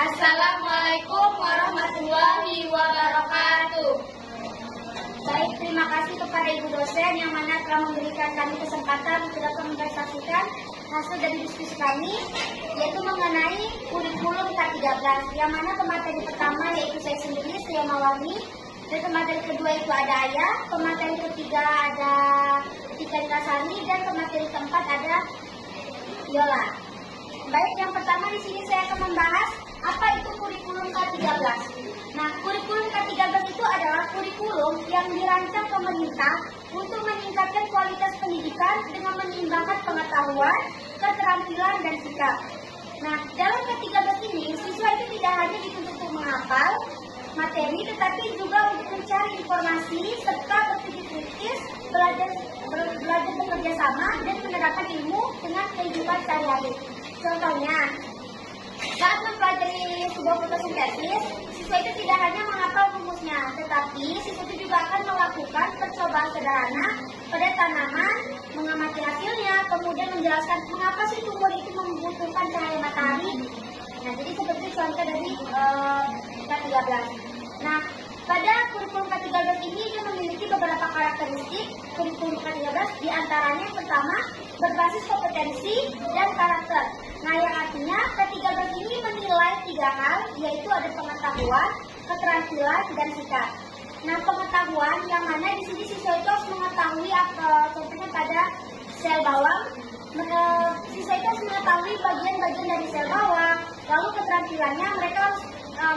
Assalamualaikum warahmatullahi wabarakatuh. Baik, terima kasih kepada Ibu dosen yang mana telah memberikan kami kesempatan untuk dapat mempresentasikan hasil dari diskusi kami, yaitu mengenai kurikulum K13, yang mana pemateri pertama yaitu saya sendiri, Sri Mawarni, dan pemateri kedua itu ada Ayah, pemateri ketiga ada Tika Kasani, dan pemateri keempat ada Yola. Baik, yang pertama di sini saya akan membahas apa itu kurikulum K13. Nah, kurikulum K13 itu adalah kurikulum yang dirancang pemerintah untuk meningkatkan kualitas pendidikan dengan menyimbangkan pengetahuan, keterampilan, dan sikap. Nah, dalam K13 ini, siswa itu tidak hanya dituntut untuk menghafal materi, tetapi juga untuk mencari informasi serta berpikir kritis, belajar bekerja sama, dan menerapkan ilmu dengan kehidupan sehari-hari. Contohnya, saat mempelajari sebuah fotosintesis, siswa itu tidak hanya menghafal rumusnya, tetapi siswa itu juga akan melakukan percobaan sederhana pada tanaman, mengamati hasilnya, kemudian menjelaskan mengapa sih tumbuh itu membutuhkan cahaya matahari. Nah, jadi seperti contoh dari K13. Nah, pada kurikulum K13 ini dia memiliki beberapa karakteristik kurikulum K13, diantaranya yang pertama berbasis kompetensi dan karakter. Nah, yang artinya K13 ini menilai 3 hal, yaitu ada pengetahuan, keterampilan, dan sikap. Nah, pengetahuan yang mana di sini siswa itu harus mengetahui contohnya pada sel bawang, siswa itu harus mengetahui bagian-bagian dari sel bawang. Lalu keterampilannya mereka harus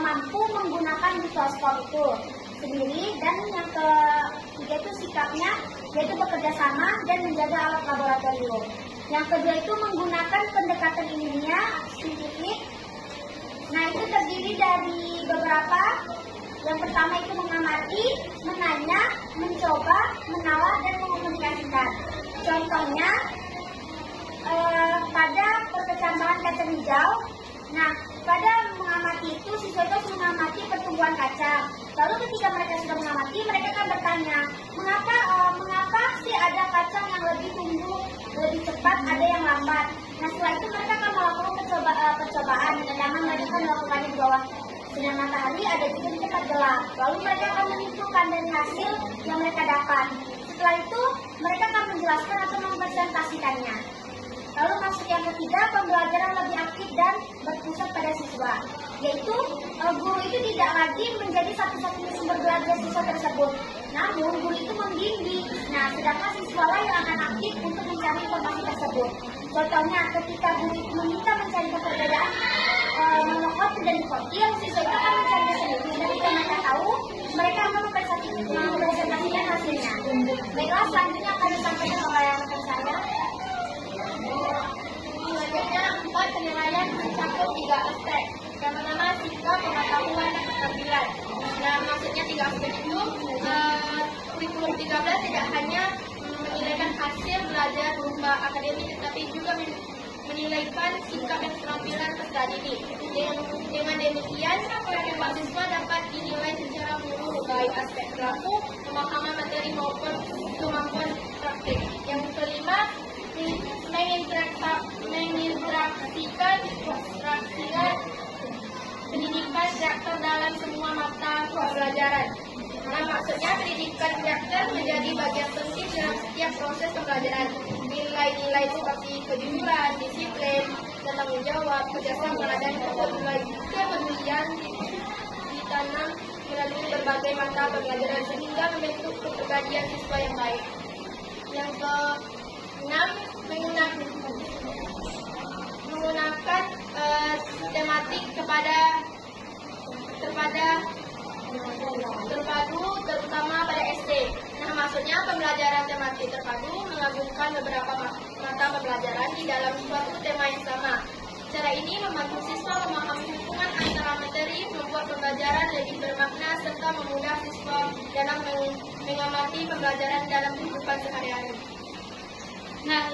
mampu menggunakan mikroskop itu sendiri, dan yang ketiga itu sikapnya, yaitu bekerja sama dan menjaga alat laboratorium. Yang kedua itu menggunakan pendekatan ilmiah saintifik. Nah, itu terdiri dari beberapa. Yang pertama itu mengamati, menanya, mencoba, menawar, dan mengomunikasikan. Contohnya pada perkecambahan kacang hijau. Nah, pada mengamati itu siswa itu harus mengamati pertumbuhan kacang. Lalu ketika mereka sudah mengamati, mereka akan bertanya, mengapa sih ada kacang yang lebih tumbuh lebih cepat, ada yang lambat. Nah, setelah itu mereka akan melakukan percobaan. Pertama mereka akan melakukannya di bawah sinar matahari, ada juga di tempat gelap. Lalu mereka akan menentukan dari hasil yang mereka dapat. Setelah itu mereka akan menjelaskan atau mempresentasikannya. Lalu masuk yang ketiga, pembelajaran lebih aktif dan berpusat pada siswa, yaitu guru itu tidak lagi menjadi satu-satunya sumber belajar siswa tersebut, namun guru itu membimbing. Nah, sedangkan siswa lah yang akan aktif untuk mencari informasi tersebut. Contohnya, ketika guru itu meminta mencari perbedaan monokotil dan dikotil, siswa itu akan mencari sendiri. Dan jika mereka tahu, mereka akan mempresentasikan hasilnya. Baiklah, selanjutnya akan disampaikan oleh rekan saya. Selanjutnya, 4 penilaian mencakup 3 aspek. Yang pertama, sikap, pengetahuan, dan keterampilan. Nah, maksudnya 3 aspek itu, kurikulum 13 tidak hanya menilaikan hasil belajar berupa akademik, tetapi juga menilaikan sikap dan keterampilan peserta didik. Dengan demikian, mahasiswa dapat dinilai secara menyeluruh, baik aspek perilaku, pemahaman materi maupun kemampuan praktik. Yang kelima, menginteraksikan pendidikan karakter dalam semua mata pelajaran. Nah, maksudnya pendidikan karakter menjadi bagian penting dalam setiap proses pembelajaran. Nilai-nilai seperti kejujuran, disiplin, tanggung jawab, kerjasama, dan kepedulian ditanam melalui berbagai mata pembelajaran sehingga membentuk kepribadian siswa yang baik. Yang ke-6, menggunakan tematik terpadu terutama pada SD. Nah, maksudnya pembelajaran tematik terpadu menggabungkan beberapa mata pembelajaran di dalam suatu tema yang sama. Cara ini membantu siswa memahami hubungan antara materi, membuat pembelajaran lebih bermakna, serta memudah siswa dalam mengamati pembelajaran dalam kehidupan sehari-hari. Nah,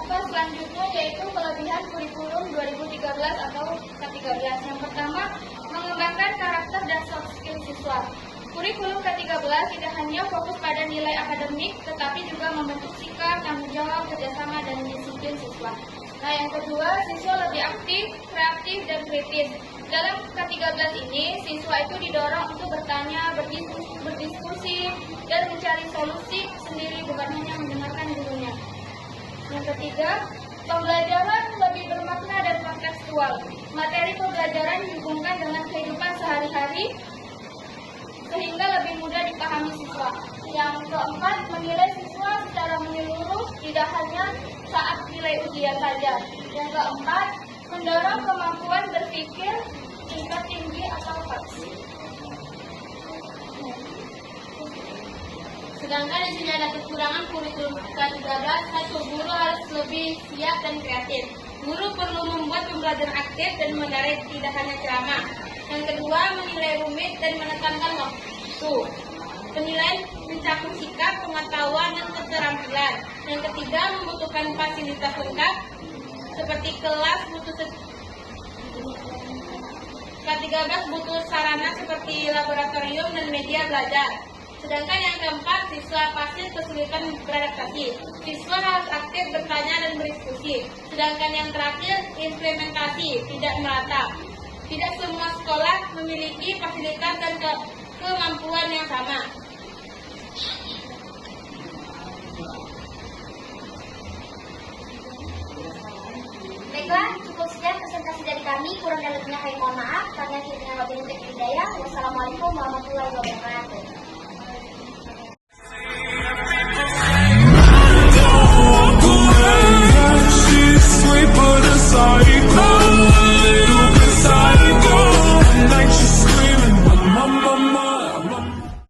selanjutnya yaitu kelebihan kurikulum 2013 atau K13. Yang pertama, mengembangkan karakter dan soft skill siswa. Kurikulum K13 tidak hanya fokus pada nilai akademik, tetapi juga membentuk sikap, tanggung jawab, kerjasama, dan disiplin siswa. Nah, yang kedua, siswa lebih aktif, kreatif, dan kritis. Dalam K13 ini, siswa itu didorong untuk bertanya, berdiskusi, dan mencari solusi sendiri, bukan hanya mendengarkan gurunya. Yang ketiga, pembelajaran lebih bermakna dan kontekstual. Materi pembelajaran dihubungkan dengan kehidupan sehari-hari, sehingga lebih mudah dipahami siswa. Yang keempat, menilai siswa secara menyeluruh, tidak hanya saat nilai ujian saja. Yang keempat, mendorong kemampuan berpikir tingkat tinggi atau faksi. Sedangkan di sini ada kekurangan kurikulum K13, satu, guru harus lebih siap dan kreatif. Guru perlu membuat pembelajaran aktif dan menarik, tidak hanya ceramah. Yang kedua, menilai rumit dan menekankan waktu. Penilaian mencakup sikap, pengetahuan, dan keterampilan. Yang ketiga, membutuhkan fasilitas lengkap seperti kelas, K13 butuh sarana seperti laboratorium dan media belajar. Sedangkan yang keempat, siswa pasti kesulitan beradaptasi. Siswa harus aktif bertanya dan berdiskusi. Sedangkan yang terakhir, implementasi tidak merata. Tidak semua sekolah memiliki fasilitas dan kemampuan yang sama. Baiklah, cukup sekian presentasi dari kami. Kurang dan lebihnya kami mohon maaf. Kami akhiri dengan wabillahi taufiq wal hidayah. Wassalamualaikum warahmatullahi wabarakatuh.